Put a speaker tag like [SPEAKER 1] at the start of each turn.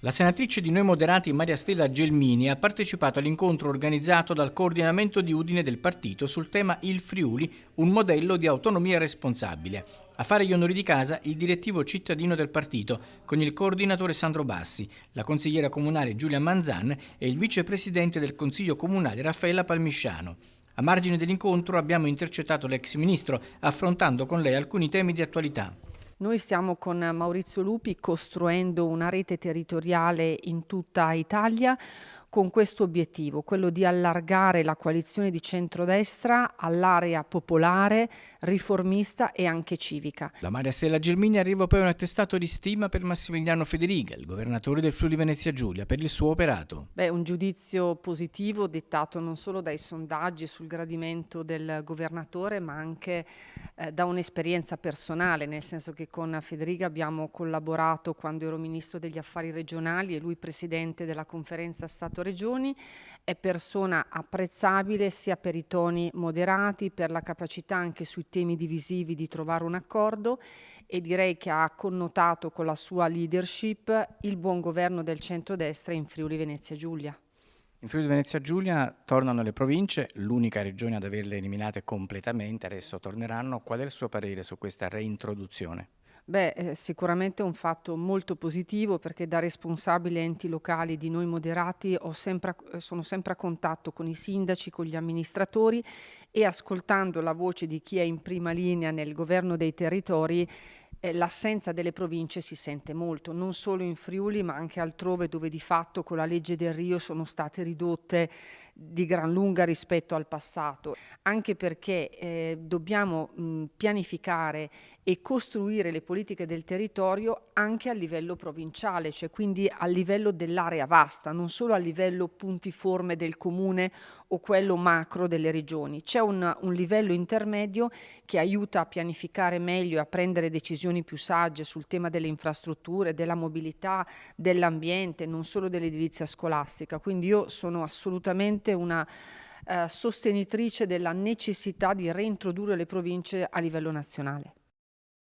[SPEAKER 1] La senatrice di Noi Moderati Maria Stella Gelmini ha partecipato all'incontro organizzato dal coordinamento di Udine del partito sul tema Il Friuli, un modello di autonomia responsabile. A fare gli onori di casa il direttivo cittadino del partito, con il coordinatore Sandro Bassi, la consigliera comunale Giulia Manzan e il vicepresidente del Consiglio Comunale Raffaella Palmisciano. A margine dell'incontro abbiamo intercettato l'ex ministro, affrontando con lei alcuni temi di attualità.
[SPEAKER 2] Noi stiamo con Maurizio Lupi costruendo una rete territoriale in tutta Italia con questo obiettivo, quello di allargare la coalizione di centrodestra all'area popolare, riformista e anche civica.
[SPEAKER 1] Da Maria Stella Gelmini arriva poi un attestato di stima per Massimiliano Federiga, il governatore del Friuli Venezia Giulia, per il suo operato.
[SPEAKER 2] Un giudizio positivo dettato non solo dai sondaggi sul gradimento del governatore, ma anche da un'esperienza personale, nel senso che con Federiga abbiamo collaborato quando ero ministro degli affari regionali e lui presidente della conferenza Stato-Regioni. È persona apprezzabile sia per i toni moderati, per la capacità anche sui temi divisivi di trovare un accordo, e direi che ha connotato con la sua leadership il buon governo del centrodestra in Friuli Venezia Giulia.
[SPEAKER 1] In Friuli Venezia Giulia tornano le province, l'unica regione ad averle eliminate completamente, adesso torneranno. Qual è il suo parere su questa reintroduzione?
[SPEAKER 2] Sicuramente è un fatto molto positivo, perché da responsabile enti locali di Noi Moderati sono sempre a contatto con i sindaci, con gli amministratori, e ascoltando la voce di chi è in prima linea nel governo dei territori, l'assenza delle province si sente molto, non solo in Friuli ma anche altrove, dove di fatto con la legge del Rio sono state ridotte di gran lunga rispetto al passato, anche perché dobbiamo pianificare e costruire le politiche del territorio anche a livello provinciale, cioè quindi a livello dell'area vasta, non solo a livello puntiforme del comune o quello macro delle regioni. C'è un livello intermedio che aiuta a pianificare meglio e a prendere decisioni più sagge sul tema delle infrastrutture, della mobilità, dell'ambiente, non solo dell'edilizia scolastica. Quindi io sono assolutamente una sostenitrice della necessità di reintrodurre le province a livello nazionale.